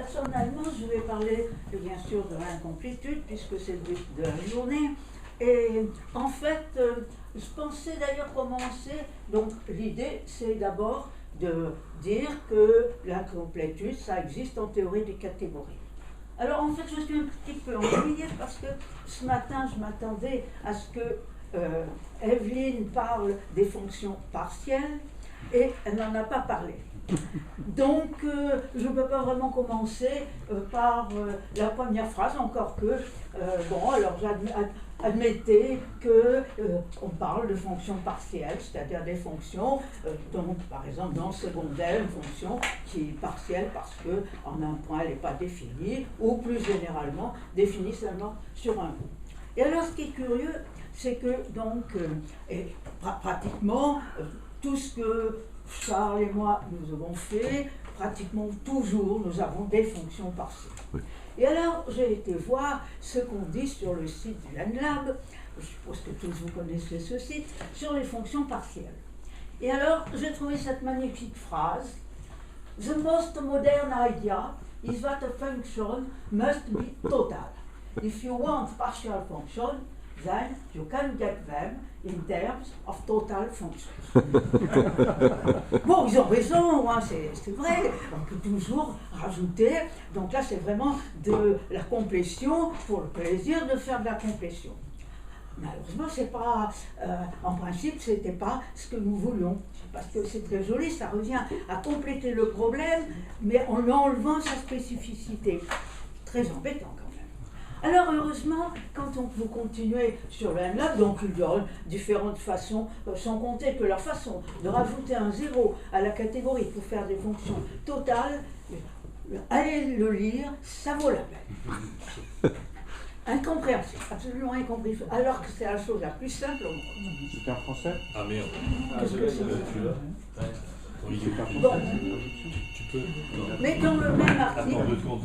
Personnellement, je vais parler bien sûr de l'incomplétude, puisque c'est le but de la journée. Et en fait, je pensais d'ailleurs commencer, donc l'idée c'est d'abord de dire que l'incomplétude, ça existe en théorie des catégories. Alors en fait, je suis un petit peu ennuyée parce que ce matin, je m'attendais à ce que Evelyne parle des fonctions partielles et elle n'en a pas parlé. Donc, je ne peux pas vraiment commencer par la première phrase, encore que, bon, alors admettez qu'on parle de fonctions partielles, c'est-à-dire des fonctions, donc par exemple dans le secondaire, une fonction qui est partielle parce qu'en un point elle n'est pas définie, ou plus généralement définie seulement sur un bout. Et alors, ce qui est curieux, c'est que, donc, pratiquement, tout ce que Charles et moi, nous avons fait, pratiquement toujours, nous avons des fonctions partielles. Oui. Et alors, j'ai été voir ce qu'on dit sur le site du LandLab, je suppose que tous vous connaissez ce site, sur les fonctions partielles. Et alors, j'ai trouvé cette magnifique phrase: The most modern idea is that a function must be total. If you want partial function, then you can get them in terms of total functions. Bon, ils ont raison, hein, c'est vrai, on peut toujours rajouter. Donc là, c'est vraiment de la complétion pour le plaisir de faire de la complétion. Malheureusement, c'est pas, en principe, c'était pas ce que nous voulions. Parce que c'est très joli, ça revient à compléter le problème, mais en enlevant sa spécificité. Très embêtant quand même. Alors heureusement, quand vous continuez sur le LandLab, donc il y a différentes façons, sans compter que leur façon de rajouter un zéro à la catégorie pour faire des fonctions totales, allez le lire, ça vaut la peine. Incompréhensible, absolument incompréhensible, alors que c'est la chose la plus simple au monde. C'est en français? Ah merde. Qu'est-ce que c'est? Oui, bon. tu peux. Non. Mais dans le même article. Attends 2 secondes.